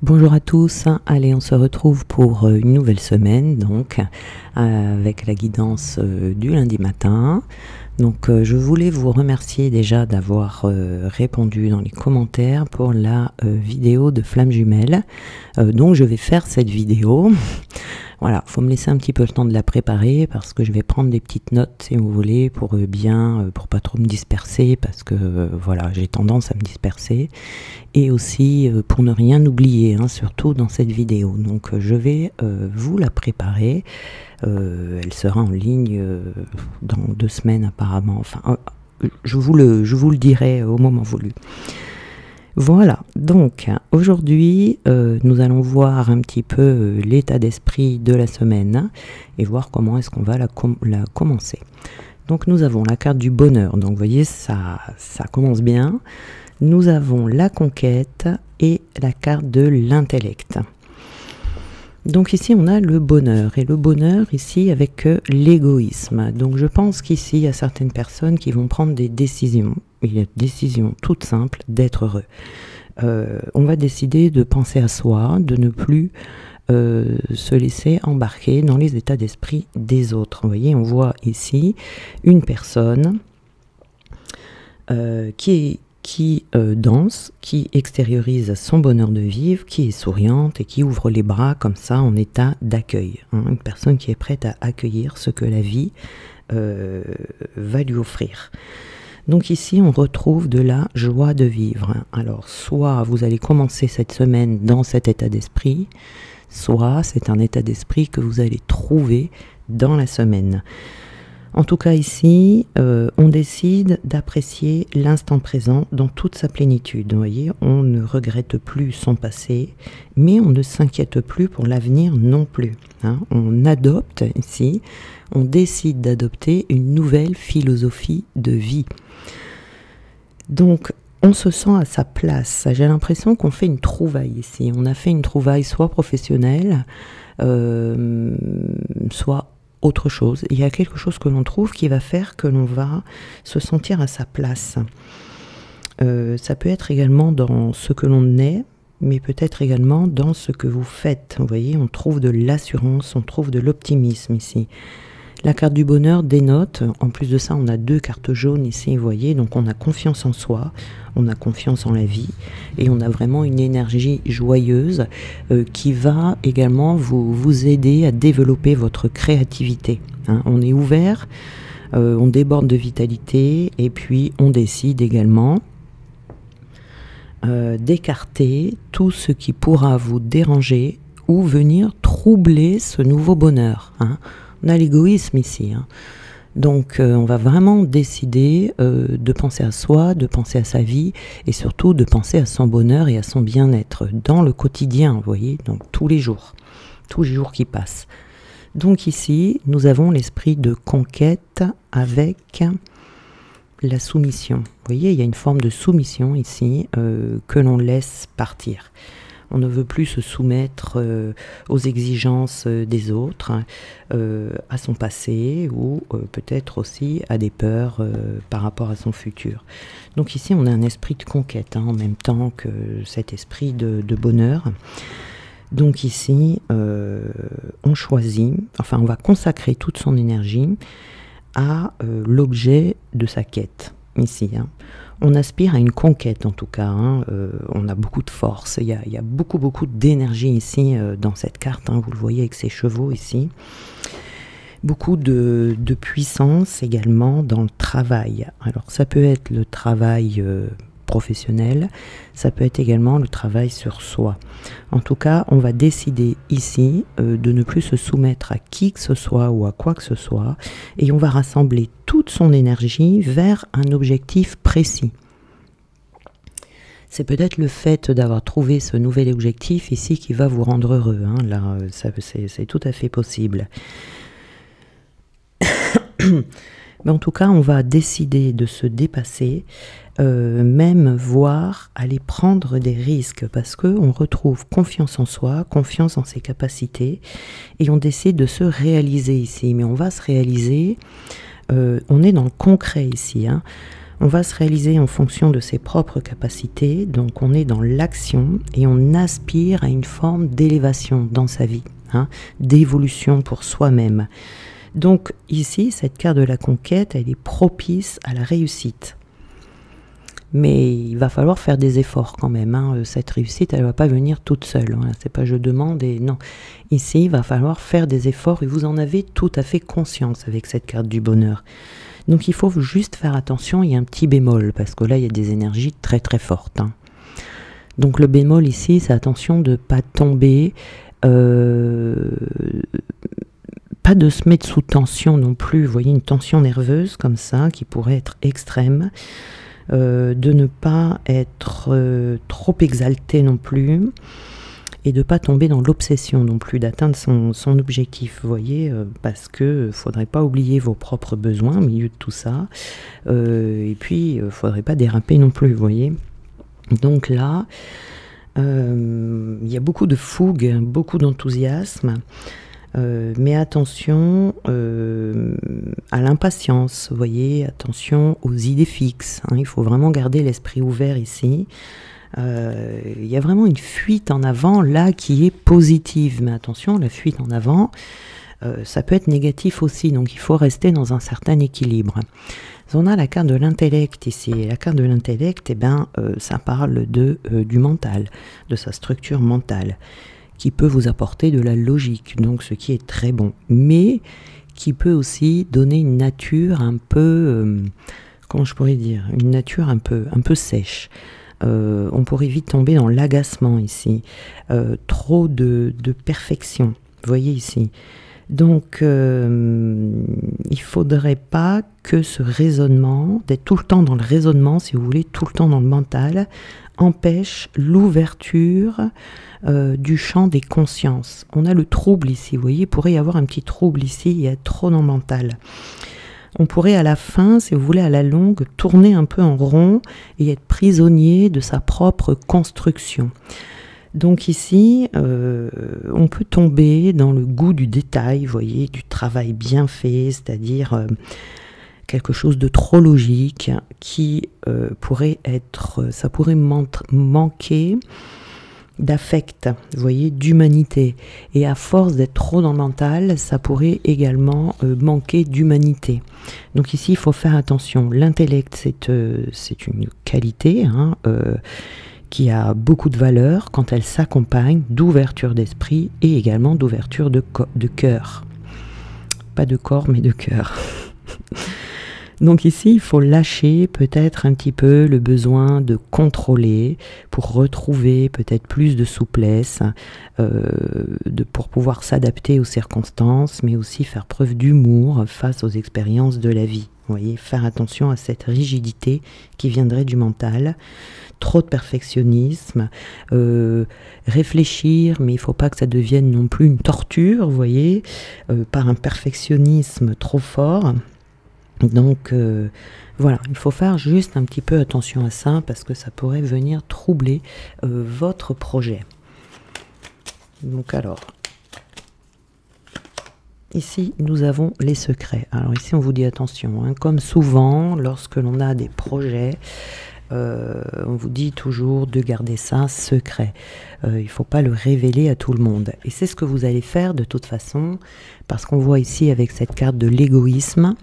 Bonjour à tous, allez on se retrouve pour une nouvelle semaine donc avec la guidance du lundi matin. Donc je voulais vous remercier déjà d'avoir répondu dans les commentaires pour la vidéo de flammes jumelles. Donc je vais faire cette vidéo. Voilà, faut me laisser un petit peu le temps de la préparer parce que je vais prendre des petites notes si vous voulez pour pour pas trop me disperser parce que voilà, j'ai tendance à me disperser et aussi pour ne rien oublier, hein, surtout dans cette vidéo. Donc je vais vous la préparer. Elle sera en ligne dans 2 semaines apparemment. Enfin, je vous le dirai au moment voulu. Voilà, donc aujourd'hui nous allons voir un petit peu l'état d'esprit de la semaine et voir comment est-ce qu'on va la commencer. Donc nous avons la carte du bonheur, donc vous voyez ça commence bien. Nous avons la conquête et la carte de l'intellect. Donc ici on a le bonheur, et le bonheur ici avec l'égoïsme. Donc je pense qu'ici il y a certaines personnes qui vont prendre des décisions. Il y a des décisions toutes simples d'être heureux. On va décider de penser à soi, de ne plus se laisser embarquer dans les états d'esprit des autres. Vous voyez, on voit ici une personne qui danse, qui extériorise son bonheur de vivre, qui est souriante et qui ouvre les bras comme ça en état d'accueil. Hein, une personne qui est prête à accueillir ce que la vie va lui offrir. Donc ici, on retrouve de la joie de vivre. Alors, soit vous allez commencer cette semaine dans cet état d'esprit, soit c'est un état d'esprit que vous allez trouver dans la semaine. En tout cas ici, on décide d'apprécier l'instant présent dans toute sa plénitude. Vous voyez, on ne regrette plus son passé, mais on ne s'inquiète plus pour l'avenir non plus. Hein. On adopte ici, on décide d'adopter une nouvelle philosophie de vie. Donc, on se sent à sa place. J'ai l'impression qu'on fait une trouvaille ici. On a fait une trouvaille soit professionnelle, soit autre chose. Il y a quelque chose que l'on trouve qui va faire que l'on va se sentir à sa place. Ça peut être également dans ce que l'on est, mais peut-être également dans ce que vous faites. Vous voyez, on trouve de l'assurance, on trouve de l'optimisme ici. La carte du bonheur dénote, en plus de ça, on a 2 cartes jaunes ici, vous voyez, donc on a confiance en soi, on a confiance en la vie, et on a vraiment une énergie joyeuse qui va également vous aider à développer votre créativité. Hein. On est ouvert, on déborde de vitalité, et puis on décide également d'écarter tout ce qui pourra vous déranger ou venir troubler ce nouveau bonheur. Hein. On a l'égoïsme ici, hein. Donc on va vraiment décider de penser à soi, de penser à sa vie et surtout de penser à son bonheur et à son bien-être dans le quotidien, vous voyez, donc tous les jours qui passent. Donc ici, nous avons l'esprit de conquête avec la soumission. Vous voyez, il y a une forme de soumission ici que l'on laisse partir. On ne veut plus se soumettre aux exigences des autres, à son passé ou peut-être aussi à des peurs par rapport à son futur. Donc ici, on a un esprit de conquête, hein, en même temps que cet esprit de bonheur. Donc ici, on choisit, enfin on va consacrer toute son énergie à l'objet de sa quête, ici, hein. On aspire à une conquête en tout cas, hein. On a beaucoup de force, il y a beaucoup d'énergie ici dans cette carte, hein. Vous le voyez avec ces chevaux ici. Beaucoup de puissance également dans le travail. Alors ça peut être le travail professionnel, ça peut être également le travail sur soi. En tout cas, on va décider ici de ne plus se soumettre à qui que ce soit ou à quoi que ce soit, et on va rassembler toute son énergie vers un objectif précis. C'est peut-être le fait d'avoir trouvé ce nouvel objectif ici qui va vous rendre heureux, hein. Là, c'est tout à fait possible. Mais en tout cas, on va décider de se dépasser, même voire aller prendre des risques, parce qu'on retrouve confiance en soi, confiance en ses capacités, et on décide de se réaliser ici. Mais on va se réaliser, on est dans le concret ici, hein. On va se réaliser en fonction de ses propres capacités, donc on est dans l'action et on aspire à une forme d'élévation dans sa vie, hein, d'évolution pour soi-même. Donc ici, cette carte de la conquête, elle est propice à la réussite. Mais il va falloir faire des efforts quand même, hein. Cette réussite, elle ne va pas venir toute seule, hein. C'est pas je demande et non. Ici, il va falloir faire des efforts et vous en avez tout à fait conscience avec cette carte du bonheur. Donc il faut juste faire attention, il y a un petit bémol, parce que là il y a des énergies très très fortes, hein. Donc le bémol ici, c'est attention de ne pas tomber, pas de se mettre sous tension non plus, vous voyez, une tension nerveuse comme ça, qui pourrait être extrême, de ne pas être trop exalté non plus, et de ne pas tomber dans l'obsession non plus, d'atteindre son objectif, vous voyez, parce que faudrait pas oublier vos propres besoins au milieu de tout ça, et puis faudrait pas déraper non plus, vous voyez. Donc là, il y a beaucoup de fougue, beaucoup d'enthousiasme, mais attention à l'impatience, vous voyez, attention aux idées fixes, hein, il faut vraiment garder l'esprit ouvert ici. Il y a vraiment une fuite en avant là qui est positive, mais attention, la fuite en avant, ça peut être négatif aussi, donc il faut rester dans un certain équilibre. On a la carte de l'intellect ici, et la carte de l'intellect, eh ben, ça parle du mental, de sa structure mentale, qui peut vous apporter de la logique, donc ce qui est très bon, mais qui peut aussi donner une nature un peu, comment je pourrais dire, une nature un peu sèche. On pourrait vite tomber dans l'agacement ici, trop de perfection, vous voyez ici. Donc il faudrait pas que ce raisonnement, d'être tout le temps dans le raisonnement, si vous voulez, tout le temps dans le mental, empêche l'ouverture du champ des consciences. On a le trouble ici, vous voyez, il pourrait y avoir un petit trouble ici et être trop dans le mental. On pourrait à la fin, si vous voulez, à la longue, tourner un peu en rond et être prisonnier de sa propre construction. Donc ici, on peut tomber dans le goût du détail, vous voyez, du travail bien fait, c'est-à-dire quelque chose de trop logique qui pourrait être, ça pourrait manquer d'affect, vous voyez, d'humanité. Et à force d'être trop dans le mental, ça pourrait également manquer d'humanité. Donc ici, il faut faire attention. L'intellect, c'est une qualité, hein, qui a beaucoup de valeur quand elle s'accompagne d'ouverture d'esprit et également d'ouverture de cœur. Pas de corps, mais de cœur. Donc ici, il faut lâcher peut-être un petit peu le besoin de contrôler pour retrouver peut-être plus de souplesse, pour pouvoir s'adapter aux circonstances, mais aussi faire preuve d'humour face aux expériences de la vie. Vous voyez, faire attention à cette rigidité qui viendrait du mental. Trop de perfectionnisme, réfléchir, mais il ne faut pas que ça devienne non plus une torture, vous voyez, par un perfectionnisme trop fort. Donc voilà, il faut faire juste un petit peu attention à ça parce que ça pourrait venir troubler votre projet. Donc alors, ici nous avons les secrets. Alors ici on vous dit attention, hein, comme souvent lorsque l'on a des projets, on vous dit toujours de garder ça secret. Il ne faut pas le révéler à tout le monde. Et c'est ce que vous allez faire de toute façon, parce qu'on voit ici avec cette carte de l'égoïsme,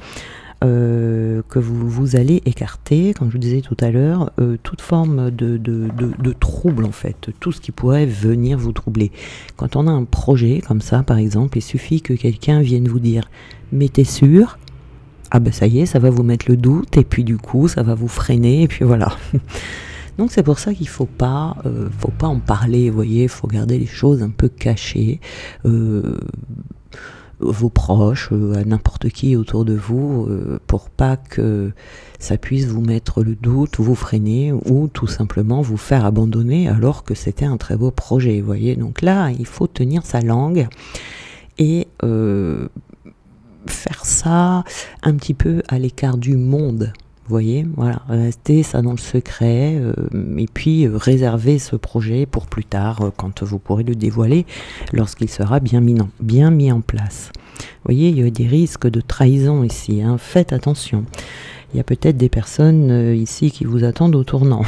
que vous allez écarter, comme je vous disais tout à l'heure, toute forme de trouble en fait, tout ce qui pourrait venir vous troubler. Quand on a un projet comme ça par exemple, il suffit que quelqu'un vienne vous dire « mais t'es sûr ?» Ah ben ça y est, ça va vous mettre le doute, et puis du coup ça va vous freiner, et puis voilà. Donc c'est pour ça qu'il faut pas en parler, vous voyez, il faut garder les choses un peu cachées. Vos proches, à n'importe qui autour de vous, pour pas que ça puisse vous mettre le doute, vous freiner ou tout simplement vous faire abandonner alors que c'était un très beau projet, vous voyez. Donc là, il faut tenir sa langue et faire ça un petit peu à l'écart du monde. Vous voyez, voilà, restez ça dans le secret et puis réservez ce projet pour plus tard quand vous pourrez le dévoiler lorsqu'il sera bien mis en place. Vous voyez, il y a des risques de trahison ici, hein, faites attention. Il y a peut-être des personnes ici qui vous attendent au tournant.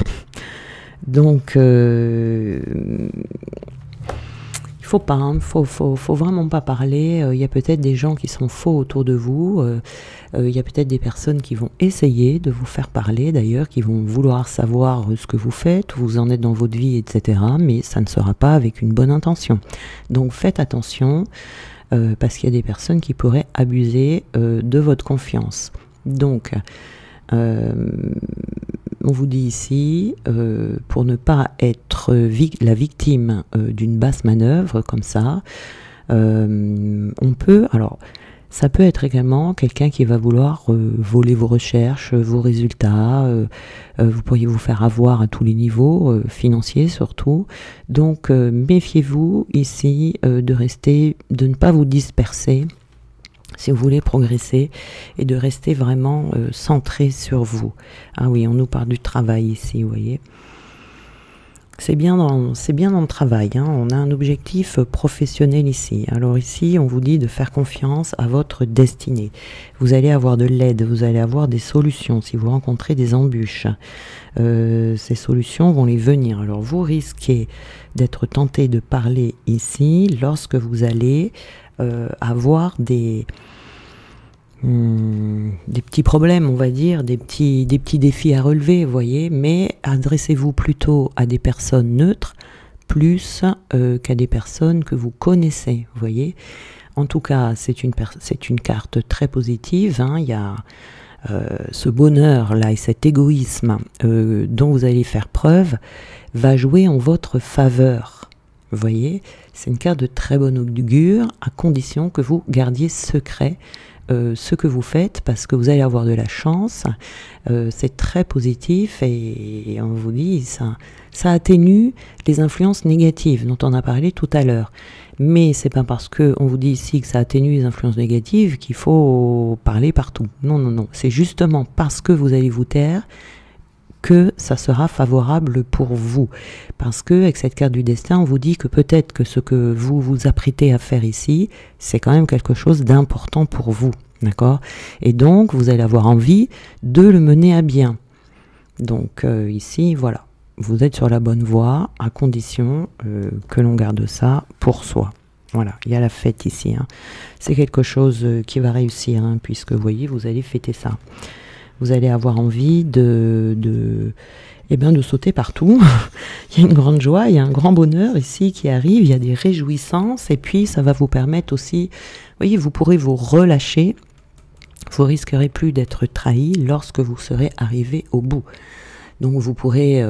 Donc, il faut pas, hein, faut vraiment pas parler. Il y a peut-être des gens qui sont faux autour de vous. Il y a peut-être des personnes qui vont essayer de vous faire parler, d'ailleurs, qui vont vouloir savoir ce que vous faites, où vous en êtes dans votre vie, etc. Mais ça ne sera pas avec une bonne intention. Donc, faites attention, parce qu'il y a des personnes qui pourraient abuser de votre confiance. Donc, on vous dit ici, pour ne pas être la victime d'une basse manœuvre comme ça, on peut, alors ça peut être également quelqu'un qui va vouloir voler vos recherches, vos résultats, vous pourriez vous faire avoir à tous les niveaux, financiers surtout. Donc méfiez-vous ici de ne pas vous disperser si vous voulez progresser, et de rester vraiment centré sur vous. Ah oui, on nous parle du travail ici, vous voyez. C'est bien dans le travail, hein. On a un objectif professionnel ici. Alors ici, on vous dit de faire confiance à votre destinée. Vous allez avoir de l'aide, vous allez avoir des solutions si vous rencontrez des embûches. Ces solutions vont les venir. Alors vous risquez d'être tenté de parler ici lorsque vous allez avoir des petits problèmes, on va dire, des petits défis à relever, vous voyez, mais adressez-vous plutôt à des personnes neutres plus qu'à des personnes que vous connaissez, vous voyez. En tout cas, c'est une carte très positive, hein. Il y a ce bonheur-là et cet égoïsme dont vous allez faire preuve va jouer en votre faveur. Vous voyez, c'est une carte de très bon augure, à condition que vous gardiez secret ce que vous faites, parce que vous allez avoir de la chance. C'est très positif, et on vous dit, ça atténue les influences négatives dont on a parlé tout à l'heure. Mais c'est pas parce que on vous dit ici que ça atténue les influences négatives qu'il faut parler partout. Non, non, non. C'est justement parce que vous allez vous taire que ça sera favorable pour vous. Parce que avec cette carte du destin, on vous dit que peut-être que ce que vous vous apprêtez à faire ici, c'est quand même quelque chose d'important pour vous. D'accord? Et donc, vous allez avoir envie de le mener à bien. Donc, ici, voilà. Vous êtes sur la bonne voie, à condition que l'on garde ça pour soi. Voilà, il y a la fête ici, hein. C'est quelque chose qui va réussir, hein, puisque, vous voyez, vous allez fêter ça. Vous allez avoir envie de sauter partout. Il y a une grande joie, il y a un grand bonheur ici qui arrive, il y a des réjouissances, et puis ça va vous permettre aussi, vous voyez, vous pourrez vous relâcher, vous risquerez plus d'être trahi lorsque vous serez arrivé au bout. Donc vous pourrez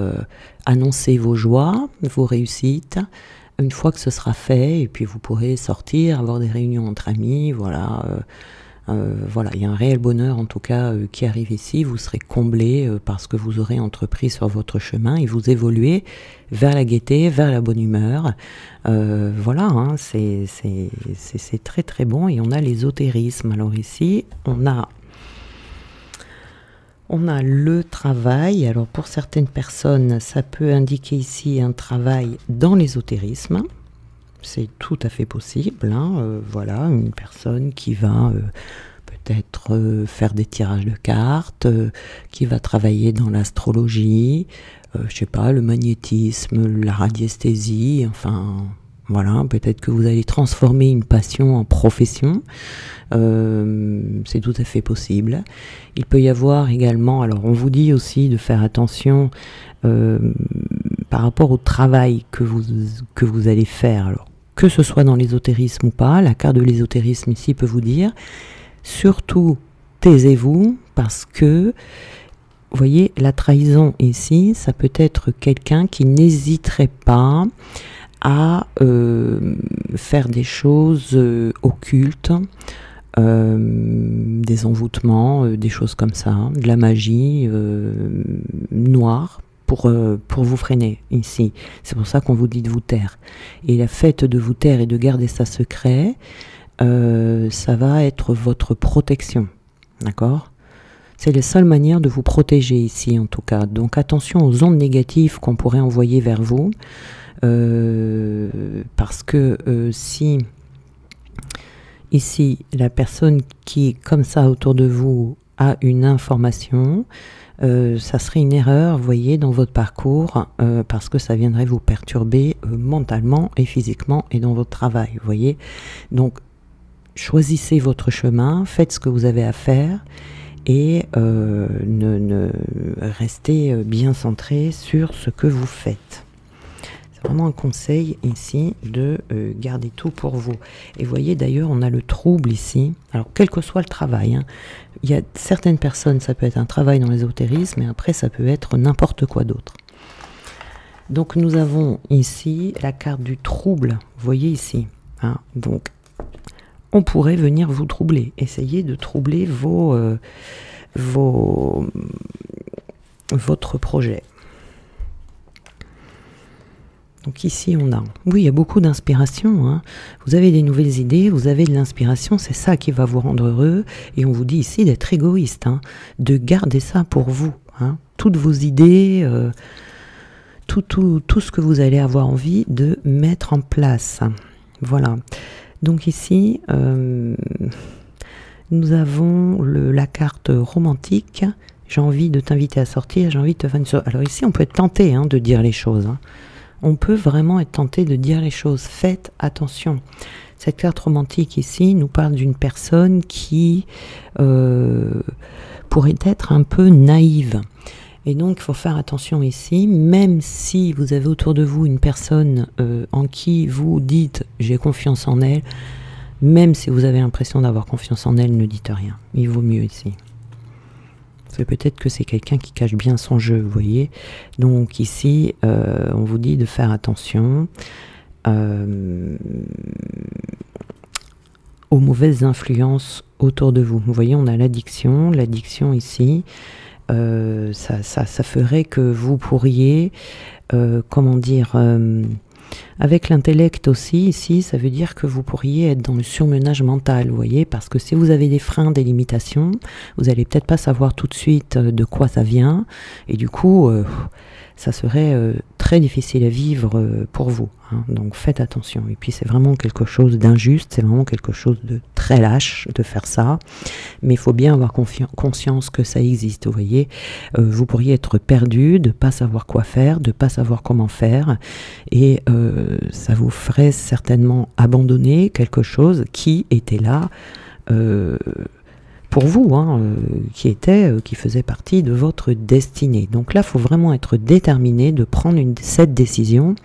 annoncer vos joies, vos réussites, une fois que ce sera fait, et puis vous pourrez sortir, avoir des réunions entre amis, voilà. Voilà, il y a un réel bonheur en tout cas qui arrive ici. Vous serez comblé parce que vous aurez entrepris sur votre chemin et vous évoluez vers la gaieté, vers la bonne humeur. Voilà, hein, c'est très très bon. Et on a l'ésotérisme. Alors ici, on a le travail. Alors pour certaines personnes, ça peut indiquer ici un travail dans l'ésotérisme. C'est tout à fait possible, hein. Voilà, une personne qui va peut-être faire des tirages de cartes, qui va travailler dans l'astrologie, je sais pas, le magnétisme, la radiesthésie, enfin, voilà, peut-être que vous allez transformer une passion en profession, c'est tout à fait possible. Il peut y avoir également, alors on vous dit aussi de faire attention par rapport au travail que vous allez faire, alors que ce soit dans l'ésotérisme ou pas, la carte de l'ésotérisme ici peut vous dire, surtout taisez-vous, parce que, vous voyez, la trahison ici, ça peut être quelqu'un qui n'hésiterait pas à faire des choses occultes, des envoûtements, des choses comme ça, de la magie noire, pour vous freiner ici. C'est pour ça qu'on vous dit de vous taire. Et la fête de vous taire et de garder ça secret, ça va être votre protection. D'accord? C'est la seule manière de vous protéger ici, en tout cas. Donc attention aux ondes négatives qu'on pourrait envoyer vers vous, parce que si ici la personne qui est comme ça autour de vous à une information, ça serait une erreur, vous voyez, dans votre parcours, parce que ça viendrait vous perturber mentalement et physiquement et dans votre travail, vous voyez. Donc, choisissez votre chemin, faites ce que vous avez à faire et restez bien centré sur ce que vous faites. C'est vraiment un conseil ici de garder tout pour vous. Et vous voyez d'ailleurs, on a le trouble ici. Alors, quel que soit le travail, hein, il y a certaines personnes, ça peut être un travail dans l'ésotérisme, et après, ça peut être n'importe quoi d'autre. Donc, nous avons ici la carte du trouble. Vous voyez ici. Hein, donc, on pourrait venir vous troubler. Essayez de troubler votre projet. Donc ici on a, oui, il y a beaucoup d'inspiration, hein. Vous avez des nouvelles idées, vous avez de l'inspiration, c'est ça qui va vous rendre heureux. Et on vous dit ici d'être égoïste, hein, de garder ça pour vous, hein, toutes vos idées, tout ce que vous allez avoir envie de mettre en place. Voilà. Donc ici, nous avons la carte romantique. J'ai envie de t'inviter à sortir, j'ai envie de te faire une chose. Alors ici, on peut être tenté, hein, de dire les choses, hein. On peut vraiment être tenté de dire les choses. Faites attention. Cette carte romantique ici nous parle d'une personne qui pourrait être un peu naïve. Et donc, il faut faire attention ici, même si vous avez autour de vous une personne en qui vous dites « j'ai confiance en elle », même si vous avez l'impression d'avoir confiance en elle, ne dites rien. Il vaut mieux ici. Parce que peut-être que c'est quelqu'un qui cache bien son jeu, vous voyez. Donc ici, on vous dit de faire attention aux mauvaises influences autour de vous. Vous voyez, on a l'addiction. L'addiction ici, ça ferait que vous pourriez, comment dire... avec l'intellect aussi, ici, ça veut dire que vous pourriez être dans le surmenage mental, vous voyez, parce que si vous avez des freins, des limitations, vous allez peut-être pas savoir tout de suite de quoi ça vient, et du coup, ça serait très difficile à vivre pour vous, hein. Donc faites attention. Et puis c'est vraiment quelque chose d'injuste, c'est vraiment quelque chose de très lâche de faire ça, mais il faut bien avoir conscience que ça existe, vous voyez. Vous pourriez être perdu, de pas savoir quoi faire, de pas savoir comment faire, et ça vous ferait certainement abandonner quelque chose qui était là pour vous, hein, qui faisait partie de votre destinée. Donc là, il faut vraiment être déterminé de prendre cette décision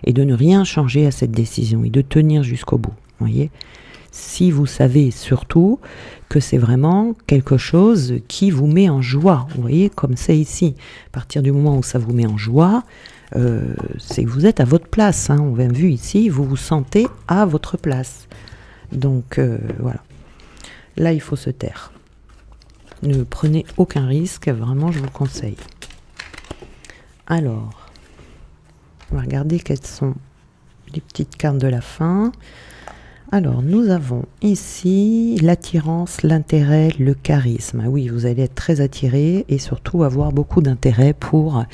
et de ne rien changer à cette décision et de tenir jusqu'au bout. Voyez, si vous savez surtout que c'est vraiment quelque chose qui vous met en joie, vous voyez, comme c'est ici. À partir du moment où ça vous met en joie, c'est que vous êtes à votre place, hein. On a vu ici, vous vous sentez à votre place. Donc voilà. Là, il faut se taire. Ne prenez aucun risque, vraiment, je vous conseille. Alors, on va regarder quelles sont les petites cartes de la fin. Alors, nous avons ici l'attirance, l'intérêt, le charisme. Oui, vous allez être très attiré et surtout avoir beaucoup d'intérêt pour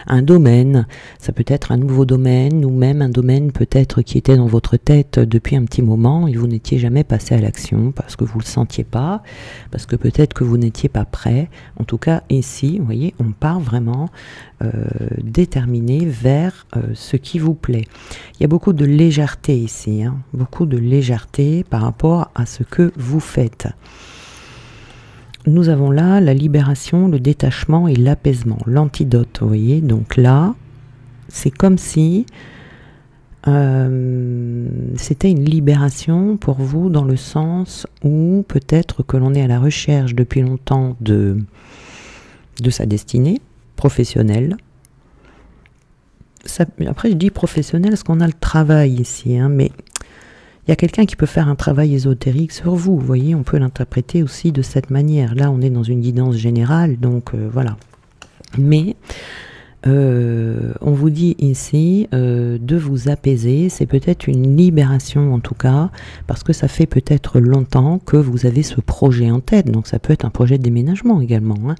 un domaine. Ça peut être un nouveau domaine ou même un domaine peut-être qui était dans votre tête depuis un petit moment et vous n'étiez jamais passé à l'action parce que vous ne le sentiez pas, parce que peut-être que vous n'étiez pas prêt. En tout cas, ici, vous voyez, on part vraiment déterminé vers ce qui vous plaît. Il y a beaucoup de légèreté ici, hein, beaucoup de légèreté par rapport à ce que vous faites. Nous avons là la libération, le détachement et l'apaisement, l'antidote, vous voyez. Donc là, c'est comme si c'était une libération pour vous dans le sens où peut-être que l'on est à la recherche depuis longtemps de sa destinée professionnelle. Ça, après, je dis professionnel parce qu'on a le travail ici, hein, mais il y a quelqu'un qui peut faire un travail ésotérique sur vous. Vous voyez, on peut l'interpréter aussi de cette manière. Là, on est dans une guidance générale, donc voilà. Mais on vous dit ici de vous apaiser. C'est peut-être une libération en tout cas, parce que ça fait peut-être longtemps que vous avez ce projet en tête. Donc ça peut être un projet de déménagement également, hein,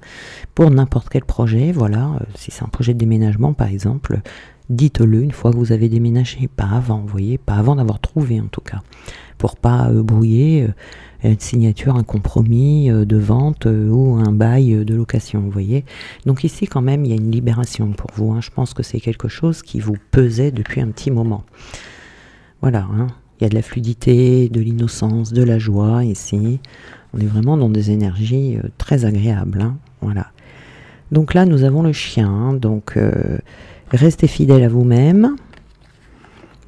pour n'importe quel projet. Voilà, si c'est un projet de déménagement par exemple, dites-le une fois que vous avez déménagé, pas avant, vous voyez, pas avant d'avoir trouvé en tout cas, pour pas brouiller une signature, un compromis de vente ou un bail de location, vous voyez. Donc ici quand même il y a une libération pour vous, hein. Je pense que c'est quelque chose qui vous pesait depuis un petit moment. Voilà, hein. Il y a de la fluidité, de l'innocence, de la joie ici. On est vraiment dans des énergies très agréables, hein. Voilà. Donc là, nous avons le chien. Hein. Donc, restez fidèle à vous-même.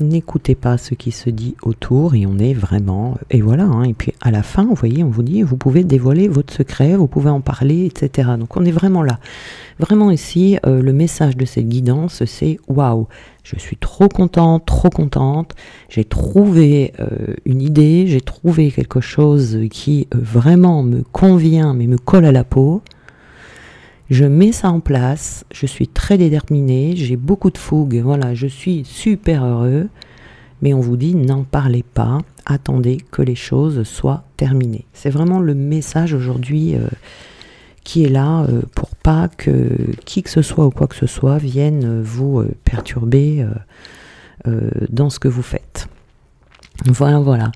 N'écoutez pas ce qui se dit autour. Et on est vraiment... Et voilà. Hein. Et puis, à la fin, vous voyez, on vous dit, vous pouvez dévoiler votre secret, vous pouvez en parler, etc. Donc, on est vraiment là. Vraiment ici, le message de cette guidance, c'est « Waouh, je suis trop contente, j'ai trouvé une idée, j'ai trouvé quelque chose qui vraiment me convient, mais me colle à la peau. Je mets ça en place, je suis très déterminée, j'ai beaucoup de fougue, voilà, je suis super heureux. » Mais on vous dit, n'en parlez pas, attendez que les choses soient terminées. C'est vraiment le message aujourd'hui qui est là pour pas que qui que ce soit ou quoi que ce soit vienne vous perturber dans ce que vous faites. Voilà, voilà.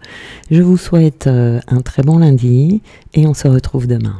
Je vous souhaite un très bon lundi et on se retrouve demain.